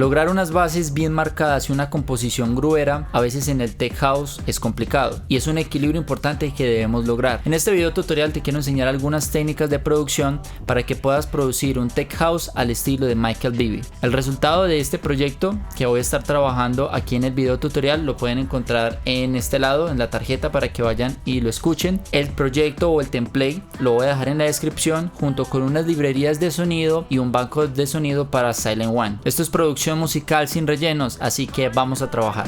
Lograr unas bases bien marcadas y una composición gruera a veces en el tech house es complicado y es un equilibrio importante que debemos lograr. En este video tutorial te quiero enseñar algunas técnicas de producción para que puedas producir un tech house al estilo de Michael Bibi. El resultado de este proyecto que voy a estar trabajando aquí en el video tutorial lo pueden encontrar en este lado, en la tarjeta, para que vayan y lo escuchen. El proyecto o el template lo voy a dejar en la descripción junto con unas librerías de sonido y un banco de sonido para Silent One. Esto es producción musical sin rellenos, así que vamos a trabajar.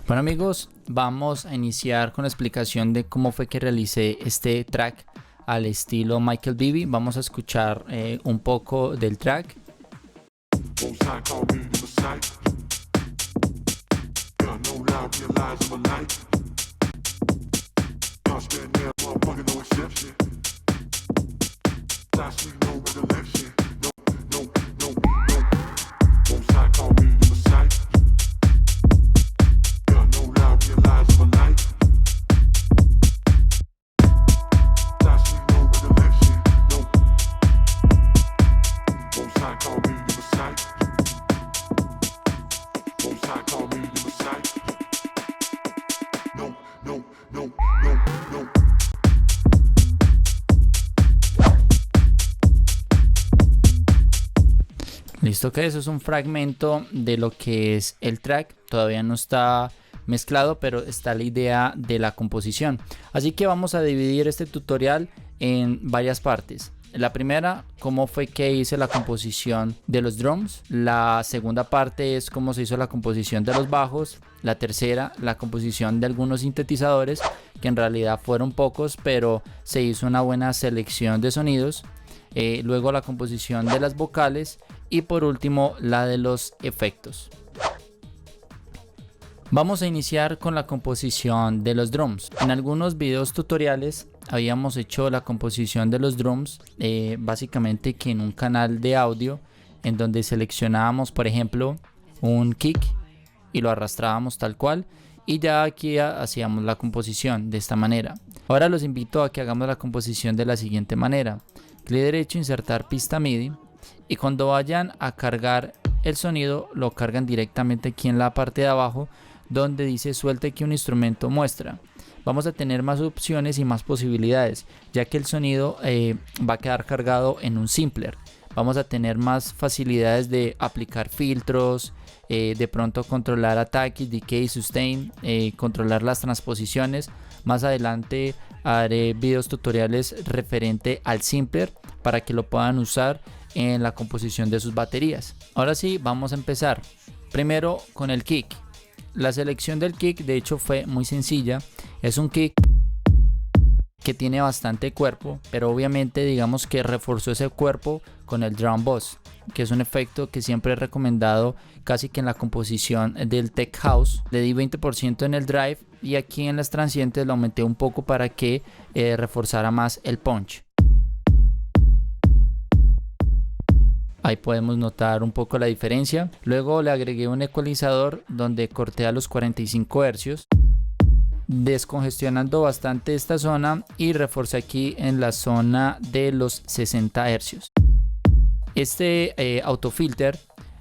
Bueno amigos, vamos a iniciar con la explicación de cómo fue que realicé este track al estilo Michael Bibi. Vamos a escuchar un poco del track. Listo, que eso es un fragmento de lo que es el track. Todavía no está mezclado, pero está la idea de la composición. Así que vamos a dividir este tutorial en varias partes. La primera, cómo fue que hice la composición de los drums. La segunda parte es cómo se hizo la composición de los bajos. La tercera, la composición de algunos sintetizadores, que en realidad fueron pocos, pero se hizo una buena selección de sonidos. Luego la composición de las vocales y por último la de los efectos. Vamos a iniciar con la composición de los drums. En algunos videos tutoriales habíamos hecho la composición de los drums básicamente que en un canal de audio en donde seleccionábamos por ejemplo un kick y lo arrastrábamos tal cual, y ya aquí hacíamos la composición de esta manera. Ahora los invito a que hagamos la composición de la siguiente manera. Clic derecho, insertar pista MIDI, y cuando vayan a cargar el sonido lo cargan directamente aquí en la parte de abajo donde dice suelte que un instrumento muestra. Vamos a tener más opciones y más posibilidades, ya que el sonido va a quedar cargado en un simpler. Vamos a tener más facilidades de aplicar filtros, de pronto controlar ataques, decay, sustain, controlar las transposiciones. Más adelante haré videos tutoriales referente al simpler para que lo puedan usar en la composición de sus baterías. Ahora sí, vamos a empezar. Primero con el kick. La selección del kick de hecho fue muy sencilla. Es un kick que tiene bastante cuerpo, pero obviamente digamos que reforzó ese cuerpo con el drum bus, que es un efecto que siempre he recomendado casi que en la composición del tech house. Le di 20% en el drive y aquí en las transientes lo aumenté un poco para que reforzara más el punch. Ahí podemos notar un poco la diferencia. Luego le agregué un ecualizador donde corté a los 45 Hz, descongestionando bastante esta zona, y reforcé aquí en la zona de los 60 Hz. Este autofilter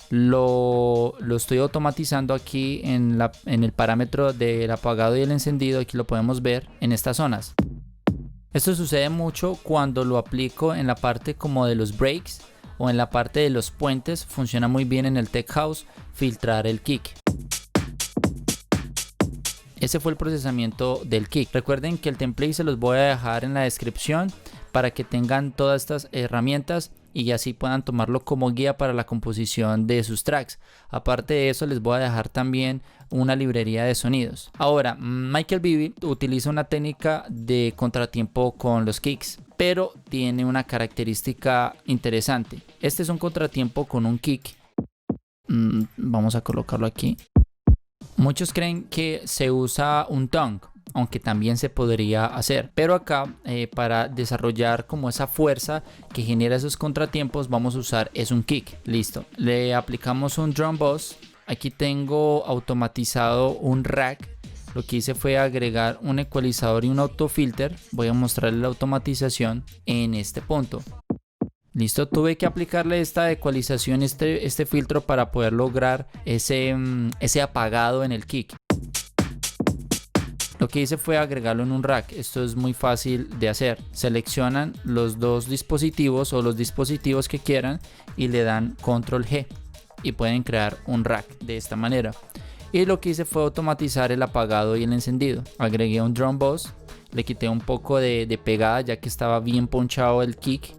lo estoy automatizando aquí en el parámetro del apagado y el encendido. Aquí lo podemos ver en estas zonas. Esto sucede mucho cuando lo aplico en la parte como de los breaks o en la parte de los puentes. Funciona muy bien en el tech house filtrar el kick. Ese fue el procesamiento del kick. Recuerden que el template se los voy a dejar en la descripción para que tengan todas estas herramientas y así puedan tomarlo como guía para la composición de sus tracks. Aparte de eso, les voy a dejar también una librería de sonidos. Ahora, Michael Bibi utiliza una técnica de contratiempo con los kicks, pero tiene una característica interesante. Este es un contratiempo con un kick. Vamos a colocarlo aquí. Muchos creen que se usa un tongue, aunque también se podría hacer, pero acá para desarrollar como esa fuerza que genera esos contratiempos vamos a usar es un kick. Listo, le aplicamos un drum bus. Aquí tengo automatizado un rack. Lo que hice fue agregar un ecualizador y un autofilter. Voy a mostrarle la automatización en este punto. Listo, tuve que aplicarle esta ecualización, este filtro para poder lograr ese apagado en el kick. Lo que hice fue agregarlo en un rack. Esto es muy fácil de hacer. Seleccionan los dos dispositivos o los dispositivos que quieran y le dan control G y pueden crear un rack de esta manera. Y lo que hice fue automatizar el apagado y el encendido. Agregué un drum bus, le quité un poco de pegada ya que estaba bien ponchado el kick.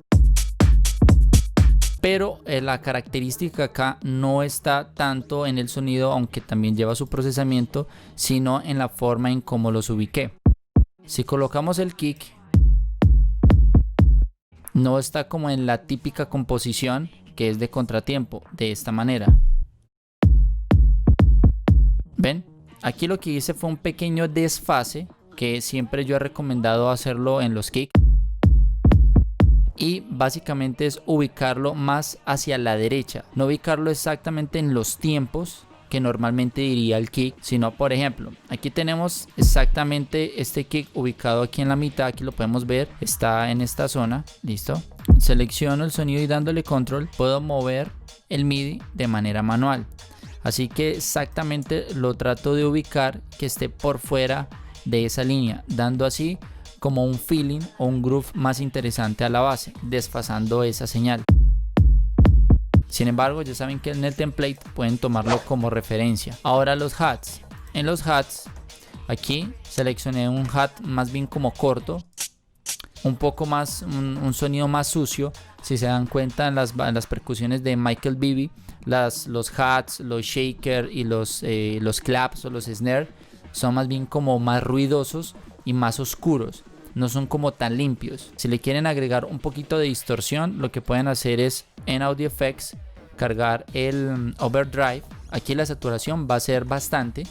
Pero la característica acá no está tanto en el sonido, aunque también lleva su procesamiento, sino en la forma en cómo los ubiqué. Si colocamos el kick, no está como en la típica composición que es de contratiempo, de esta manera. ¿Ven? Aquí lo que hice fue un pequeño desfase, que siempre yo he recomendado hacerlo en los kicks. Y básicamente es ubicarlo más hacia la derecha, no ubicarlo exactamente en los tiempos que normalmente diría el kick, sino por ejemplo, aquí tenemos exactamente este kick ubicado aquí en la mitad, aquí lo podemos ver, está en esta zona, listo. Selecciono el sonido y dándole control puedo mover el MIDI de manera manual, así que exactamente lo trato de ubicar que esté por fuera de esa línea, dando así como un feeling o un groove más interesante a la base, desfasando esa señal. Sin embargo, ya saben que en el template pueden tomarlo como referencia. Ahora los hats. En los hats, aquí seleccioné un hat más bien como corto, un poco más, un sonido más sucio. Si se dan cuenta en las percusiones de Michael Bibi, los hats, los shaker y los claps o los snare son más bien como más ruidosos y más oscuros, no son como tan limpios. Si le quieren agregar un poquito de distorsión, lo que pueden hacer es en Audio Effects cargar el overdrive. Aquí la saturación va a ser bastante,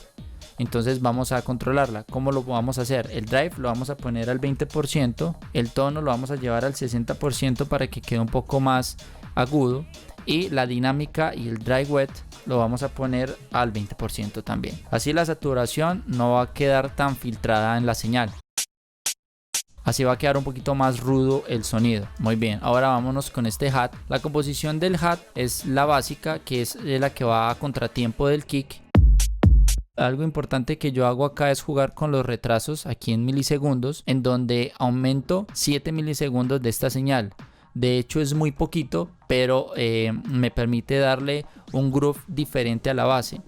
entonces vamos a controlarla. ¿Cómo lo vamos a hacer? El drive lo vamos a poner al 20%, el tono lo vamos a llevar al 60% para que quede un poco más agudo, y la dinámica y el dry wet lo vamos a poner al 20% también. Así la saturación no va a quedar tan filtrada en la señal. Así va a quedar un poquito más rudo el sonido. Muy bien, ahora vámonos con este hat. La composición del hat es la básica, que es la que va a contratiempo del kick. Algo importante que yo hago acá es jugar con los retrasos aquí en milisegundos, en donde aumento 7 milisegundos de esta señal. De hecho es muy poquito, pero me permite darle un groove diferente a la base,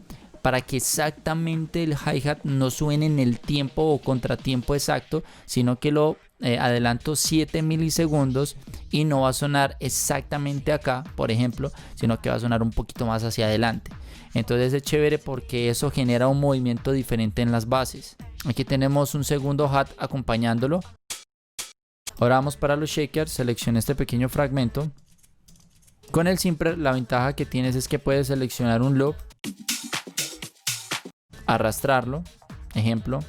para que exactamente el hi-hat no suene en el tiempo o contratiempo exacto, sino que lo adelanto 7 milisegundos y no va a sonar exactamente acá, por ejemplo, sino que va a sonar un poquito más hacia adelante. Entonces es chévere porque eso genera un movimiento diferente en las bases. Aquí tenemos un segundo hat acompañándolo. Ahora vamos para los shakers, selecciono este pequeño fragmento. Con el Simpler la ventaja que tienes es que puedes seleccionar un loop, arrastrarlo, ejemplo,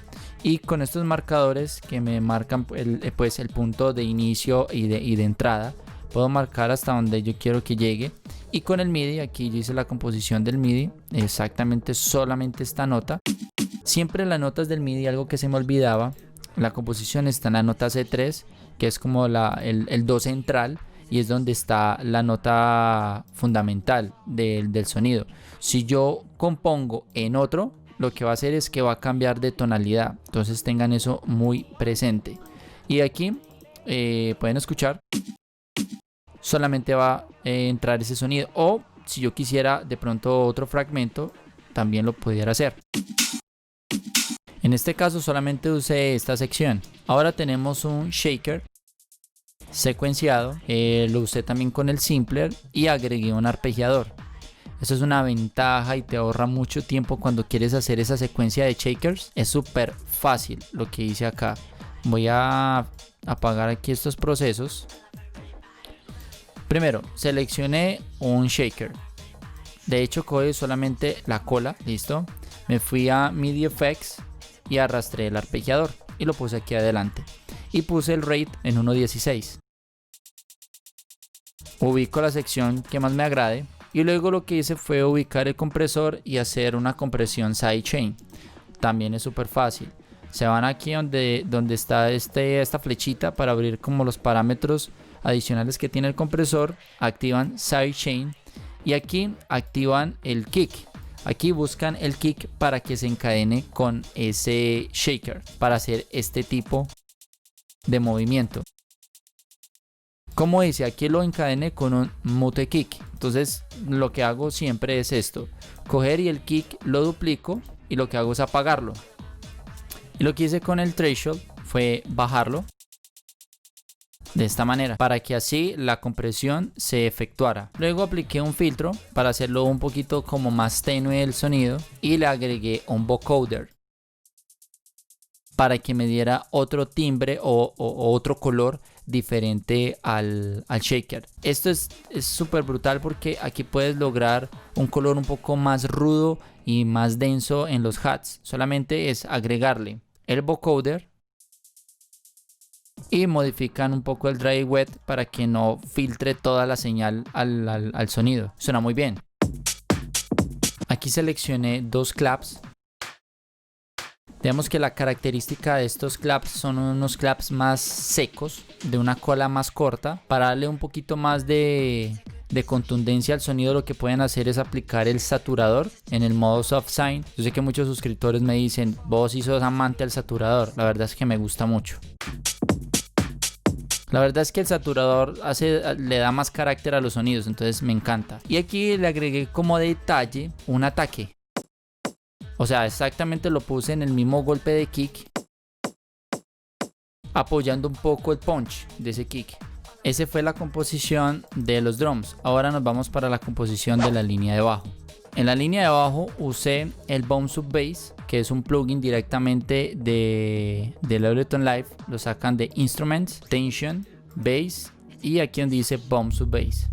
y con estos marcadores que me marcan el punto de inicio y de entrada, puedo marcar hasta donde yo quiero que llegue. Y con el MIDI, aquí yo hice la composición del MIDI, exactamente solamente esta nota. Siempre en las notas del MIDI, algo que se me olvidaba, la composición está en la nota C3, que es como el do central, y es donde está la nota fundamental del sonido. Si yo compongo en otro, lo que va a hacer es que va a cambiar de tonalidad, entonces tengan eso muy presente. Y aquí pueden escuchar, solamente va a entrar ese sonido, o si yo quisiera de pronto otro fragmento, también lo pudiera hacer. En este caso solamente usé esta sección. Ahora tenemos un shaker secuenciado, lo usé también con el Simpler y agregué un arpegiador. Eso es una ventaja y te ahorra mucho tiempo cuando quieres hacer esa secuencia de shakers. Es súper fácil lo que hice acá. Voy a apagar aquí estos procesos. Primero, seleccioné un shaker. De hecho, coge solamente la cola, listo. Me fui a MIDI Effects y arrastré el arpegiador y lo puse aquí adelante. Y puse el rate en 1.16. Ubico la sección que más me agrade. Y luego lo que hice fue ubicar el compresor y hacer una compresión sidechain. También es súper fácil. Se van aquí donde está esta flechita para abrir como los parámetros adicionales que tiene el compresor, activan sidechain y aquí activan el kick. Aquí buscan el kick para que se encadene con ese shaker para hacer este tipo de movimiento. Como dice, aquí lo encadené con un mute kick. Entonces lo que hago siempre es esto: coger y el kick lo duplico y lo que hago es apagarlo. Y lo que hice con el threshold fue bajarlo de esta manera para que así la compresión se efectuara. Luego apliqué un filtro para hacerlo un poquito como más tenue el sonido y le agregué un vocoder para que me diera otro timbre o otro color diferente al shaker. Esto es súper brutal porque aquí puedes lograr un color un poco más rudo y más denso en los hats. Solamente es agregarle el vocoder y modifican un poco el dry wet para que no filtre toda la señal al sonido. Suena muy bien. Aquí seleccioné dos claps. Digamos que la característica de estos claps son unos claps más secos, de una cola más corta. Para darle un poquito más de contundencia al sonido, lo que pueden hacer es aplicar el saturador en el modo soft sine. Yo sé que muchos suscriptores me dicen: vos sí sos amante al saturador. La verdad es que me gusta mucho. La verdad es que el saturador le da más carácter a los sonidos, entonces me encanta. Y aquí le agregué como detalle un ataque. O sea, exactamente lo puse en el mismo golpe de kick, apoyando un poco el punch de ese kick. Esa fue la composición de los drums. Ahora nos vamos para la composición de la línea de bajo. En la línea de bajo usé el Bomb Sub Bass, que es un plugin directamente del Ableton Live. Lo sacan de Instruments, Tension, Bass y aquí donde dice Bomb Sub Bass.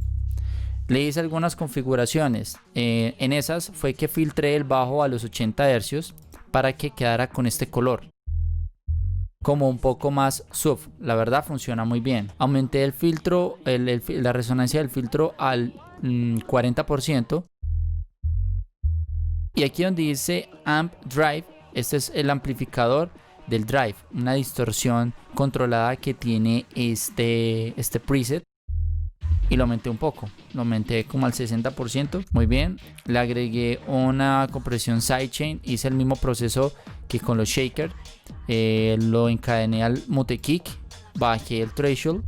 Le hice algunas configuraciones. En esas fue que filtré el bajo a los 80 Hz para que quedara con este color, como un poco más soft. La verdad funciona muy bien. Aumenté el filtro, la resonancia del filtro al 40%. Y aquí donde dice Amp Drive, este es el amplificador del Drive, una distorsión controlada que tiene este preset. Y lo aumenté un poco, lo aumenté como al 60%. Muy bien, le agregué una compresión sidechain. Hice el mismo proceso que con los shakers. Lo encadené al mute kick, bajé el threshold,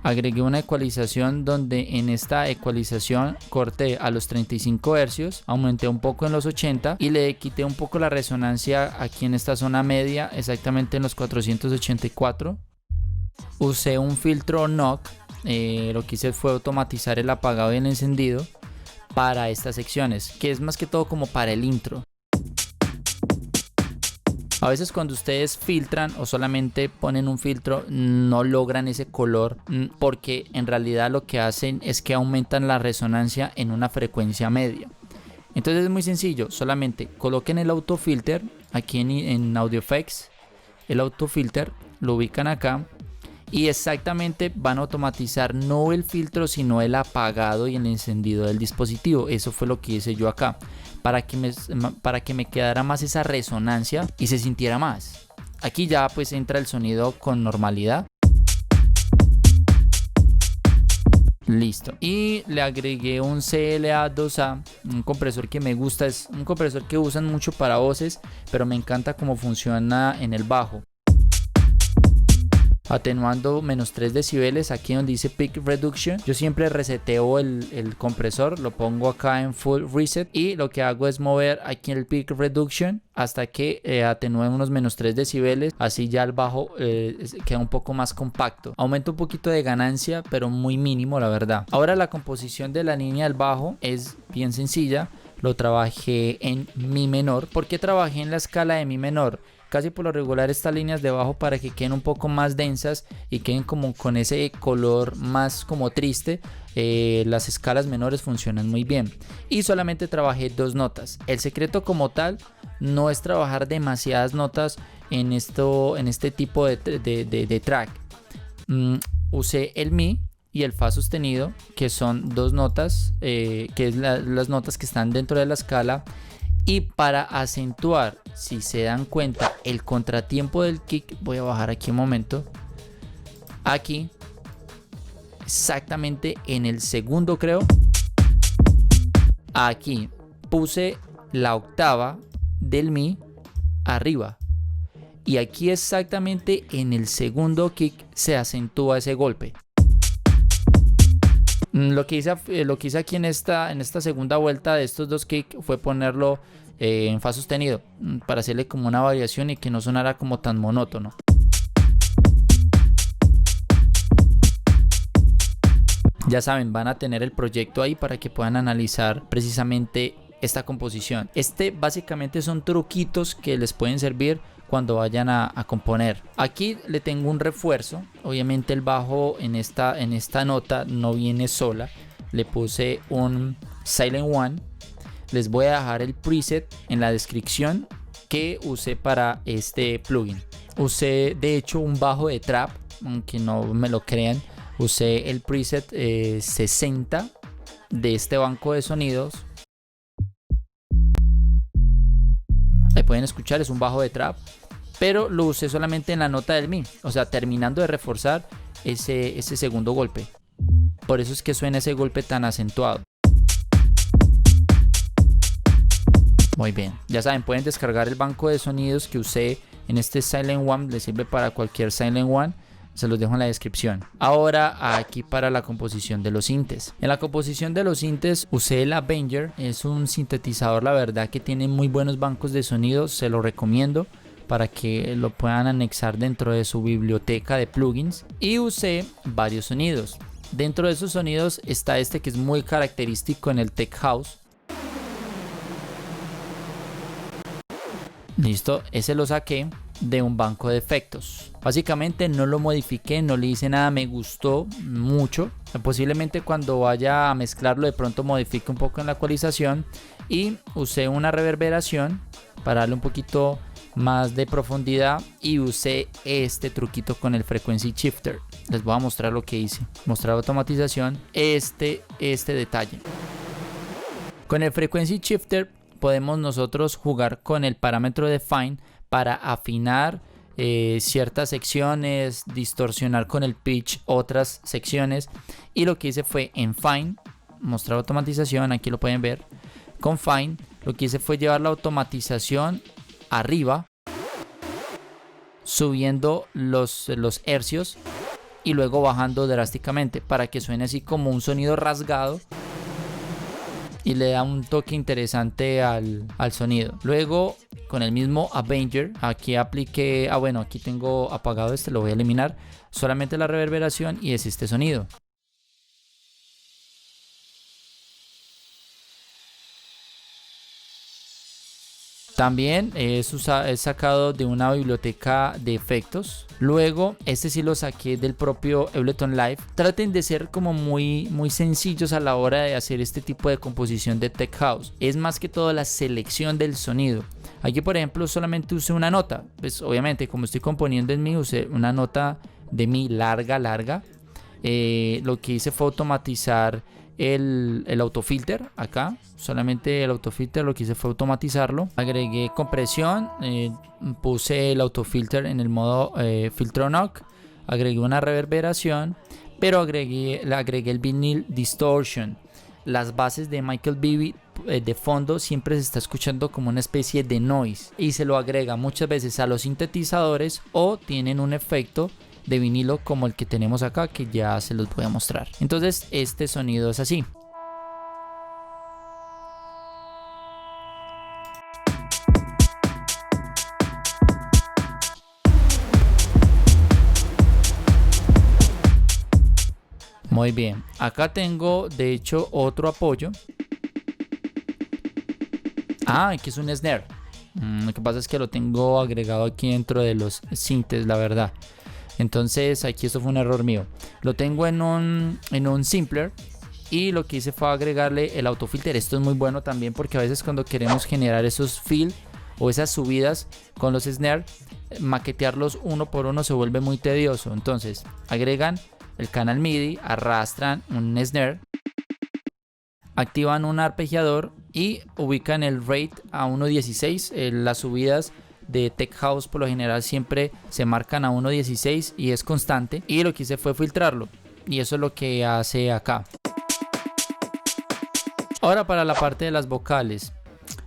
agregué una ecualización donde en esta ecualización corté a los 35 Hz, aumenté un poco en los 80 y le quité un poco la resonancia aquí en esta zona media, exactamente en los 484. Usé un filtro knock. Lo que hice fue automatizar el apagado y el encendido para estas secciones, que es más que todo como para el intro. A veces cuando ustedes filtran o solamente ponen un filtro no logran ese color, porque en realidad lo que hacen es que aumentan la resonancia en una frecuencia media. Entonces es muy sencillo, solamente coloquen el autofilter aquí en Audio Effects, el autofilter lo ubican acá. Y exactamente van a automatizar no el filtro sino el apagado y el encendido del dispositivo. Eso fue lo que hice yo acá, para que me quedara más esa resonancia y se sintiera más. Aquí ya pues entra el sonido con normalidad. Listo. Y le agregué un CLA2A, un compresor que me gusta. Es un compresor que usan mucho para voces, pero me encanta cómo funciona en el bajo. Atenuando menos 3 decibeles aquí donde dice Peak Reduction. Yo siempre reseteo el compresor, lo pongo acá en Full Reset y lo que hago es mover aquí el Peak Reduction hasta que atenúe unos menos 3 decibeles. Así ya el bajo queda un poco más compacto. Aumento un poquito de ganancia, pero muy mínimo la verdad. Ahora la composición de la línea del bajo es bien sencilla. Lo trabajé en Mi menor. ¿Por qué trabajé en la escala de Mi menor? Casi por lo regular estas líneas de bajo, para que queden un poco más densas y queden como con ese color más como triste, las escalas menores funcionan muy bien. Y solamente trabajé 2 notas. El secreto como tal no es trabajar demasiadas notas en este tipo de track. Usé el Mi y el Fa sostenido, que son 2 notas, que es las notas que están dentro de la escala. Y para acentuar, si se dan cuenta, el contratiempo del kick, voy a bajar aquí un momento. Aquí exactamente en el segundo, creo. Aquí puse la octava del mi arriba. Y aquí exactamente en el segundo kick se acentúa ese golpe. Lo que hice aquí en esta segunda vuelta de estos dos kicks fue ponerlo en fa sostenido para hacerle como una variación y que no sonara como tan monótono. Ya saben, van a tener el proyecto ahí para que puedan analizar precisamente esta composición. Básicamente son truquitos que les pueden servir cuando vayan a componer. Aquí le tengo un refuerzo. Obviamente el bajo en esta nota no viene sola. Le puse un Silent One. Les voy a dejar el preset en la descripción que usé para este plugin. Usé de hecho un bajo de trap, aunque no me lo crean. Usé el preset 60 de este banco de sonidos. Ahí pueden escuchar, es un bajo de trap, pero lo usé solamente en la nota del mi, o sea, terminando de reforzar ese segundo golpe. Por eso es que suena ese golpe tan acentuado. Muy bien, ya saben, pueden descargar el banco de sonidos que usé en este Silent One, les sirve para cualquier Silent One. Se los dejo en la descripción. Ahora aquí para la composición de los sintes. En la composición de los sintes usé el Avenger. Es un sintetizador, la verdad, que tiene muy buenos bancos de sonidos. Se lo recomiendo para que lo puedan anexar dentro de su biblioteca de plugins. Y usé varios sonidos. Dentro de esos sonidos está este que es muy característico en el Tech House. Listo, ese lo saqué de un banco de efectos. Básicamente no lo modifiqué, no le hice nada, me gustó mucho. Posiblemente cuando vaya a mezclarlo de pronto modifique un poco en la ecualización. Y usé una reverberación para darle un poquito más de profundidad. Y usé este truquito con el Frequency Shifter. Les voy a mostrar lo que hice. Mostrar automatización, este detalle. Con el Frequency Shifter podemos nosotros jugar con el parámetro de Fine para afinar ciertas secciones, distorsionar con el pitch otras secciones. Y lo que hice fue en Fine, mostrar automatización, aquí lo pueden ver. Con Fine lo que hice fue llevar la automatización arriba, subiendo los hercios y luego bajando drásticamente para que suene así como un sonido rasgado. Y le da un toque interesante al sonido. Luego con el mismo Avenger aquí apliqué, bueno, aquí tengo apagado lo voy a eliminar, solamente la reverberación y es este sonido. También es sacado de una biblioteca de efectos. Luego, este sí lo saqué del propio Ableton Live. Traten de ser como muy sencillos a la hora de hacer este tipo de composición de Tech House. Es más que todo la selección del sonido. Aquí, por ejemplo, solamente usé una nota. Pues obviamente, como estoy componiendo en mi, usé una nota de mi larga. Lo que hice fue automatizar el autofilter acá. Solamente el autofilter lo que hice fue automatizarlo. Agregué compresión, puse el autofilter en el modo filtro knock, agregué una reverberación, pero agregué el vinyl distortion. Las bases de Michael Bibi de fondo siempre se está escuchando como una especie de noise y se lo agrega muchas veces a los sintetizadores o tienen un efecto de vinilo como el que tenemos acá, que ya se los voy a mostrar. Entonces este sonido es así. Muy bien, acá tengo de hecho otro apoyo. Que es un snare. Lo que pasa es que lo tengo agregado aquí dentro de los sintes, la verdad. Entonces aquí esto fue un error mío. Lo tengo en un simpler y lo que hice fue agregarle el autofilter. Esto es muy bueno también porque a veces cuando queremos generar esos fills o esas subidas con los snare, maquetearlos uno por uno se vuelve muy tedioso. Entonces agregan el canal MIDI, arrastran un snare, activan un arpegiador y ubican el rate a 1.16. Las subidas de Tech House por lo general siempre se marcan a 1.16 y es constante. Y lo que hice fue filtrarlo. y eso es lo que hace acá. Ahora para la parte de las vocales.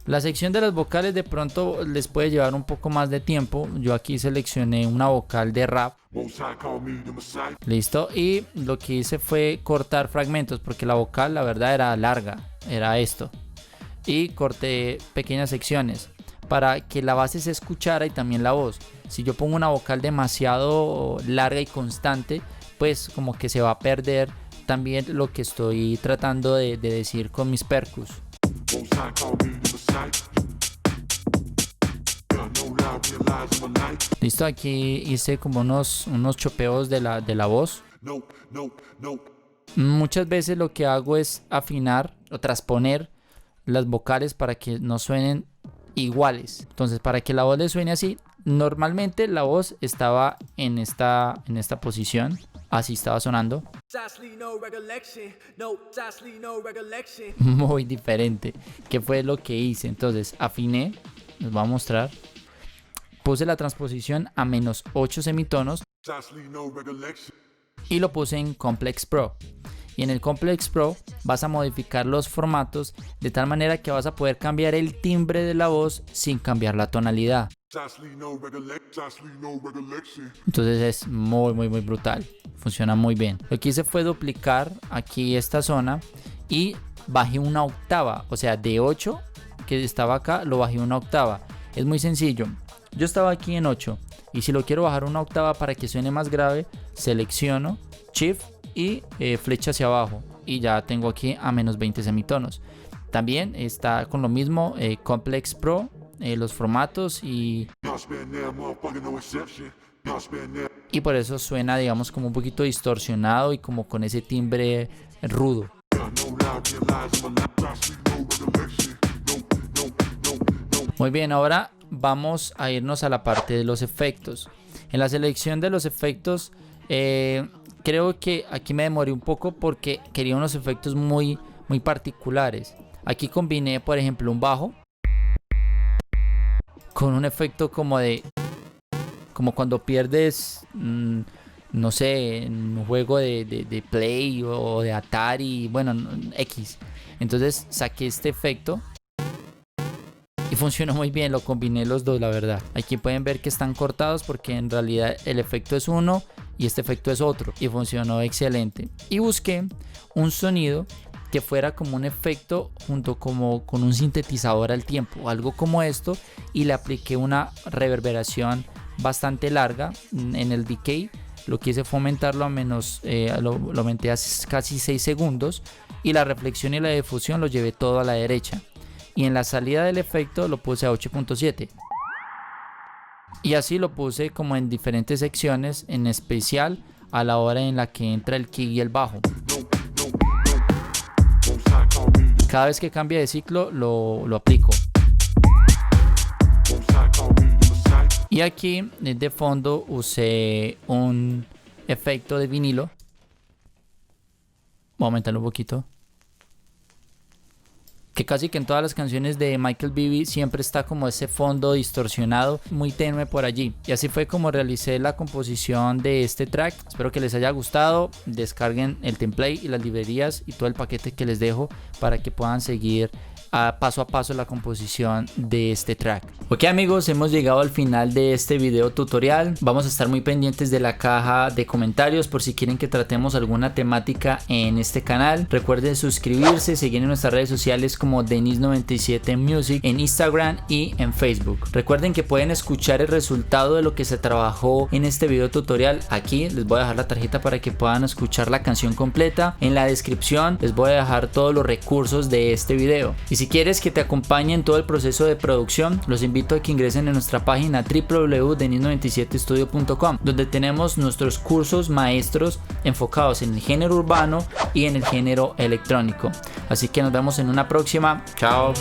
La sección de las vocales de pronto les puede llevar un poco más de tiempo. Yo aquí seleccioné una vocal de rap. Listo. Y lo que hice fue cortar fragmentos porque la vocal la verdad era larga. Era esto. Y corté pequeñas secciones para que la base se escuchara y también la voz. Si yo pongo una vocal demasiado larga y constante, pues como que se va a perder también lo que estoy tratando de decir con mis percus. Listo, aquí hice como unos chopeos de la voz. Muchas veces lo que hago es afinar o transponer las vocales para que no suenen iguales. Entonces, para que la voz le suene así, normalmente la voz estaba en esta posición. Así estaba sonando. Muy diferente. ¿Qué fue lo que hice? Entonces afiné. Les voy a mostrar. Puse la transposición a -8 semitonos. Y lo puse en Complex Pro. Y en el Complex Pro vas a modificar los formatos de tal manera que vas a poder cambiar el timbre de la voz sin cambiar la tonalidad. Entonces es muy brutal, funciona muy bien. Lo que hice fue duplicar aquí esta zona y bajé una octava, o sea de 8 que estaba acá lo bajé una octava. Es muy sencillo, yo estaba aquí en 8 y si lo quiero bajar una octava para que suene más grave, selecciono Shift y flecha hacia abajo y ya tengo aquí a -20 semitonos. También está con lo mismo Complex Pro, los formatos y por eso suena digamos como un poquito distorsionado y como con ese timbre rudo. Muy bien, ahora vamos a irnos a la parte de los efectos. En la selección de los efectos creo que aquí me demoré un poco porque quería unos efectos muy particulares. Aquí combiné por ejemplo un bajo con un efecto como cuando pierdes, no sé, en un juego de Play o de Atari, bueno, X. Entonces saqué este efecto y funcionó muy bien, lo combiné los dos, la verdad. Aquí pueden ver que están cortados porque en realidad el efecto es uno y este efecto es otro y funcionó excelente. Y busqué un sonido que fuera como un efecto junto como con un sintetizador al tiempo, algo como esto, y le apliqué una reverberación bastante larga en el decay. Lo que hice fue aumentarlo a lo aumenté a casi 6 segundos y la reflexión y la difusión lo llevé todo a la derecha y en la salida del efecto lo puse a 8.7 y así lo puse como en diferentes secciones, en especial a la hora en la que entra el kick y el bajo. Cada vez que cambia de ciclo lo aplico. Y aquí de fondo usé un efecto de vinilo. Voy a aumentarlo un poquito. Que casi que en todas las canciones de Michael Bibi siempre está como ese fondo distorsionado, muy tenue por allí. Y así fue como realicé la composición de este track. Espero que les haya gustado. Descarguen el template y las librerías y todo el paquete que les dejo para que puedan seguir paso a paso la composición de este track. Ok amigos, hemos llegado al final de este video tutorial. Vamos a estar muy pendientes de la caja de comentarios por si quieren que tratemos alguna temática en este canal. Recuerden suscribirse, seguir en nuestras redes sociales como Denis97 Music en Instagram y en Facebook. Recuerden que pueden escuchar el resultado de lo que se trabajó en este video tutorial. Aquí les voy a dejar la tarjeta para que puedan escuchar la canción completa. En la descripción les voy a dejar todos los recursos de este video. Y si quieres que te acompañe en todo el proceso de producción, los invito a que ingresen en nuestra página www.denis97studio.com, donde tenemos nuestros cursos maestros enfocados en el género urbano y en el género electrónico. Así que nos vemos en una próxima. Chao.